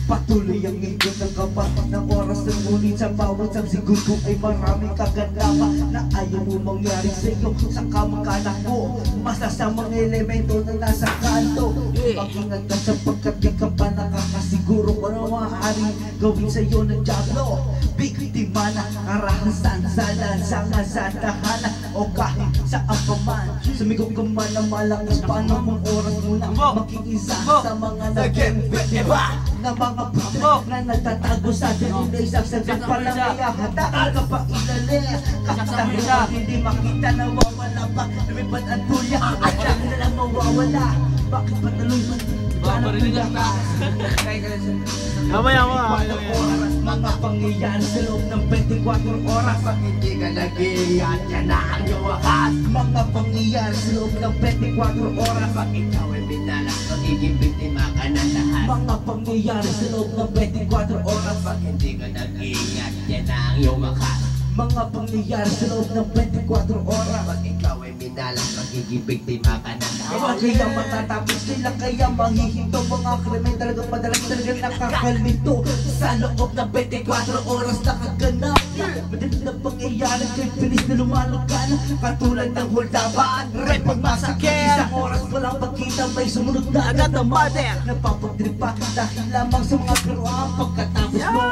Patuloy ang ikot ng kapat ng oras ng ngunit sa bawat sang segundo ay maraming kagandapan na ayaw mo mangyari sa iyo sa kamag-anak mo. Masasamang elemento na nasa kanto. Mag-ingat ka sapagkat di ka pa nakakasiguro kung ano maaaring gawin sa iyo ng dyablo. Biktima na karahasan sa lansangan sa tahanan o kahit saan pa man. Sumigaw ka man na malangis paano mong oras mo na makiisa sa mga nag-biktima na mga puto na nagtatago sa atin. Hindi sasagot palang kaya hataan ka pa ilalim. Kakatahin hindi makita na wawala pa. Lumipad ang tulya at lang na lang mawawala. Bakit pa tuloy man? Babarinig na. Mamaya mo mga pangyayari sa loob ng 24 oras. Pag hindi ka nag-iingat, yan na ang iyong wakas. Mga pangyayari sa loob ng 24 oras. Pag ikaw ay binalas, magiging biktima ka ng lahat. Mga pangyayari sa loob ng 24 oras. Pag hindi ka nag-iingat, yan na ang iyong wakas. Mga pangyayari sa loob ng 24 oras. Pag ikaw ay binalas, magiging biktima ka ng lahat. Kaya matatapos nila, kaya mahihinto. Mga krimen talagang madalas talagang nakakalito. Sa loob ng 24 oras nakaganap. Madalas na pangyayari kay pinis na lumalukan. Katulad ng holdaban, red pagmasakit. Isang oras walang pagkita, may sumunod na agad ang mother. Napapagtripa dahil lamang sa mga piruan. Pagkatapos mo,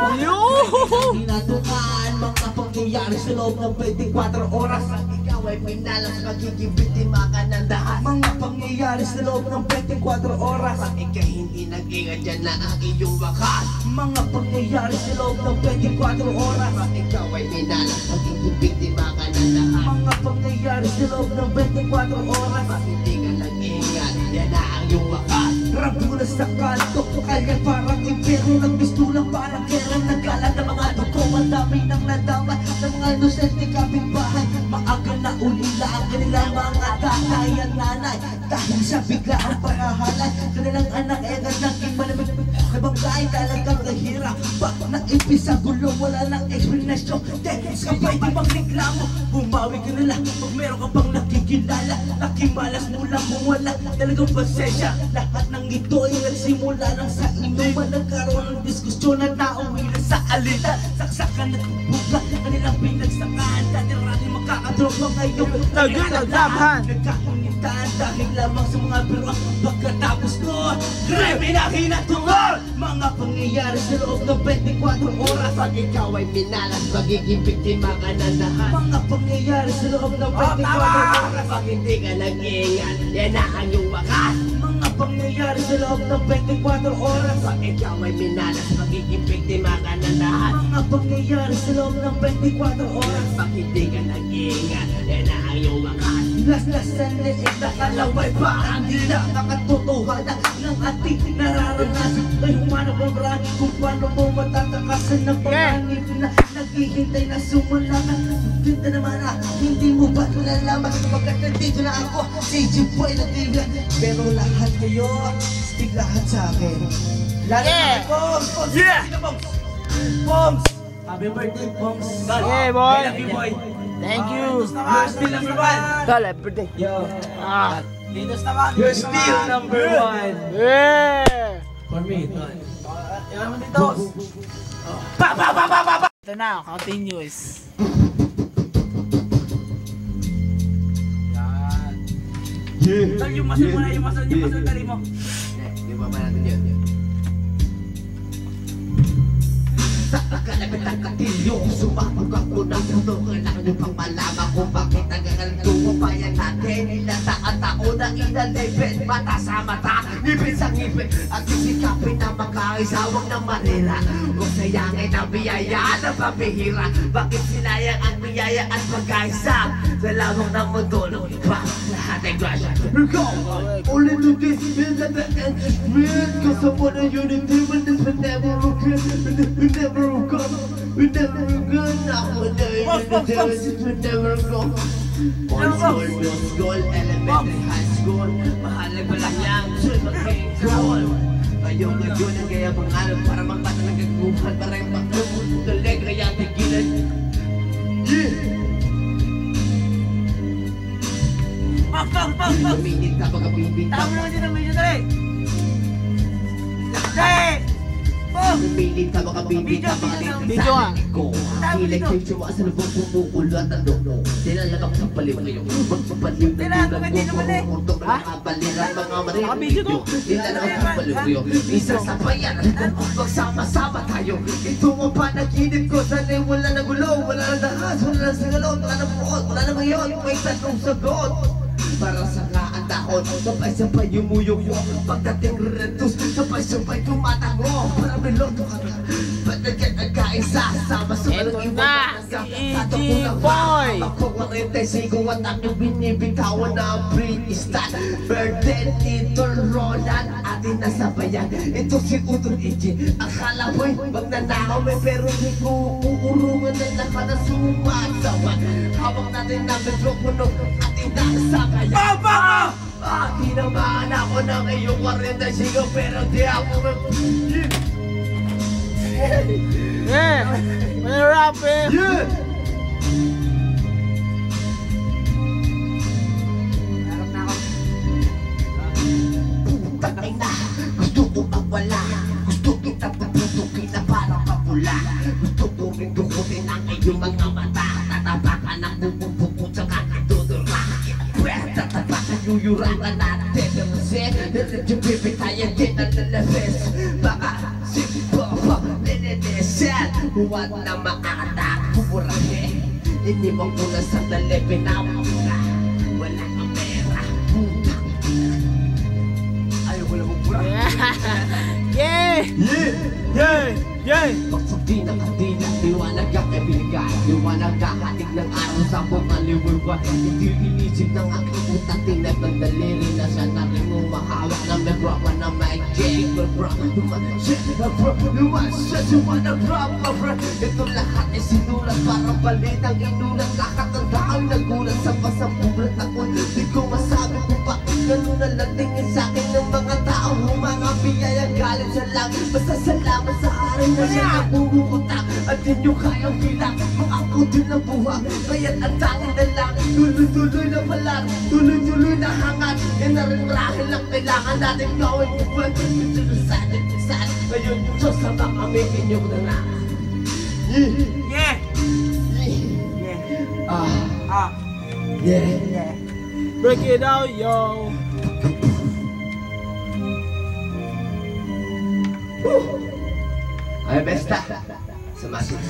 hinatukan. Mga pangyayari sa loob ng 24 oras. Pag ikaw ay binalas, magiging biktima ka ng lahat. Mga pangyayari sa loob ng 24 oras. Pag ikaw hindi nag-iingat, yan na ang iyong wakas. Mga pangyayari sa loob ng 24 oras. Pag ikaw ay binalas, magiging biktima ka ng lahat. Mga pangyayari sa loob ng 24 oras. Pag hindi ka nag-iingat, yan na ang iyong wakas. Rabula sa kanto, kaya parang impero ng pistulang parang kera. Nagkala ng mga dugo, madami nang nadama ng mga inosente kapitbahay. Maaga na ulila ang kanilang mga tatay at nanay. Dahil sa bigla ang pangahalan, kanilang anak ay naging malamig. Nabanggay talagang kahirap. Bak na impisa gulo, wala nang explanation. Dahil ka pwede magreklamo, bumawi ka nila pag meron ka pang nakikilala. Nakimalas mo lang kung wala talagang pasensya. Lahat ng ito ay nagsimula lang sa inuman. Nagkaroon ng diskusyon na nauwi na sa alitan. Saksakan at buga, kanilang pinagsakaan. Dati rin makakatropa ngayon. Nagkakungitan dahil lamang sa mga biruan. Pagkatapos ko, kreme na hinatungol. Mga pangyayari sa loob ng 24 oras. Pag ikaw ay minalas, magiging biktima ka ng lahat. Mga pangyayari sa loob ng 24 oras. Pag hindi ka nag-iingat, yan na ang iyong wakas. Mga pangyayari sa loob ng 24 oras. Pag ikaw ay minalas, magiging biktima ka ng lahat. Mga pangyayari sa loob ng 24 oras. Pag hindi ka nag-iingat, yan na ang iyong wakas. Las-lasan liit na kalaway, parang di na nakatotohanan ng ating nararanasan. Ay humanap ang marami kung paano mo matatakasan ng panganib na naghihintay na sumulangan. Pinta naman hindi mo ba nalalaman kapag nandito na ako, si Jiboy na Biblia. Pero lahat kayo, stick lahat sa akin. Lalo na Poms! Poms! Happy birthday, Poms! Yeah, boy! I love you, boy! Thank you! You're still number 1! Tol, happy birthday! Yo! Litos naman! You're still number 1! Yeah! For me, Tol. Ilan mo dito? Ito na, continuous. Yeah! Tol, yung masal mo na, yung masal tali mo. Hindi ba natin yun? Sa kakalapit ang katilyo, sumabog ako na puto. Kailangan nyo pang malaman kung bakit nagagalito pa yan natin. Ilang tao na inalipin, mata sa mata, ngipin sa ngipin. At sisikapin na magkaisawang ng Manila. Kung sayangin ang biyaya na pabihira, bakit sinayang ang biyaya at pagkaisa? Sa lamang ng mundo, nung iba, lahat ay grasya. Go! Only to this will never end. Cause I want a unity when this will never occur. We never come, we never go. Now we're doing it, we never go. On school, no school, elementary, high school. Mahalaga lang yan, should maging goal. Ayong gayon, kaya pangalan para magbata nagkaguhan. Para yung maklubutan, kaya tigilan. Yeah! Luminit ka baga bibitaw. Tama naman dito, medyo dali. Dali! Boom! Luminit ka baga bibitaw. Video nga. Kilay kayo siya sa lubong kumukulo at ang loko. Nilalabak sa baliw ngayon. Magpapaliw na Kailangan ko, hindi nilang naman eh. kumukutok na nakabalira mga marin. Nakabidyo to. Nilalabak sa baliw ngayon. Isa sa bayan, magsama-sama tayo. Ito ang panaginip ko. Sana'y wala na gulo, wala na dahas, wala na singalot, wala na bukod, wala na ngayon. May tatlong sagot. Para sa kaan dahon, sabay-sabay yumuyok mo. Pagdating retus, sabay-sabay tumatango. Para miloto ka na, patagyan ang kaisa. Sama sa Eto walang na, iwan. si EG Boy. Ako ang rentesigo at aking binibitawan na ang pre-stat. Burden, Tito Roland, ating nasabayan. Ito si Utol EG. Akala mo'y magnanakaw eh, pero di ko uurungan na nakanasumasawan. Hawak natin na mikropono, ating nasabayan. Tinamaan ako ng iyong 45 pero di ako Yeah! May rap eh! Patay na, gusto ko magwala. Gusto kita puputukin na parang kapula. Gusto ko rin dukutin ang iyong mga mata. Tatapakan ang bububukot sa kakitudura. Pwede tatapakan yuyurakan natin. Kasi medyo bibitayan din ang lalabes. Baka simpo nineneset. Huwag na makakatak kumurahe. Iniwag ko na sa dali, pinawag ko na. Wala kang pera, putang. Ayaw ko lang magpura. Yeah! Yeah! Yeah! Pagsugdi ng kandila, liwanag ang kaibigan. Liwanag kakatig ng araw sa mga liwalwa. Hindi inisip ng aking utak, tinag ng daliri na siya na rin umahawak ng mikrofon na may jake. Ito lahat ay sinulat, parang balitang inulat. Nakatandaan, nagulat sa pasampulat ako. Di ko masabi kung bakit ganun na lang tingin sa'kin ng mga tao. Mga biyayang galing sa langit. Basta salamat sa arin na siya nagbubutak. At di nyo kayang bilang kung ako din ang buha. Kaya't ang tangin na lang, tuloy-tuloy na malar, tuloy-tuloy na hangat. Yan na rin rahil ang kailangan natin gawin. Buwan, saan, ngayon yung Diyos na baka may inyong na. Yeah! Yeah. Break it out, yo! Ay, besta. Sa masin.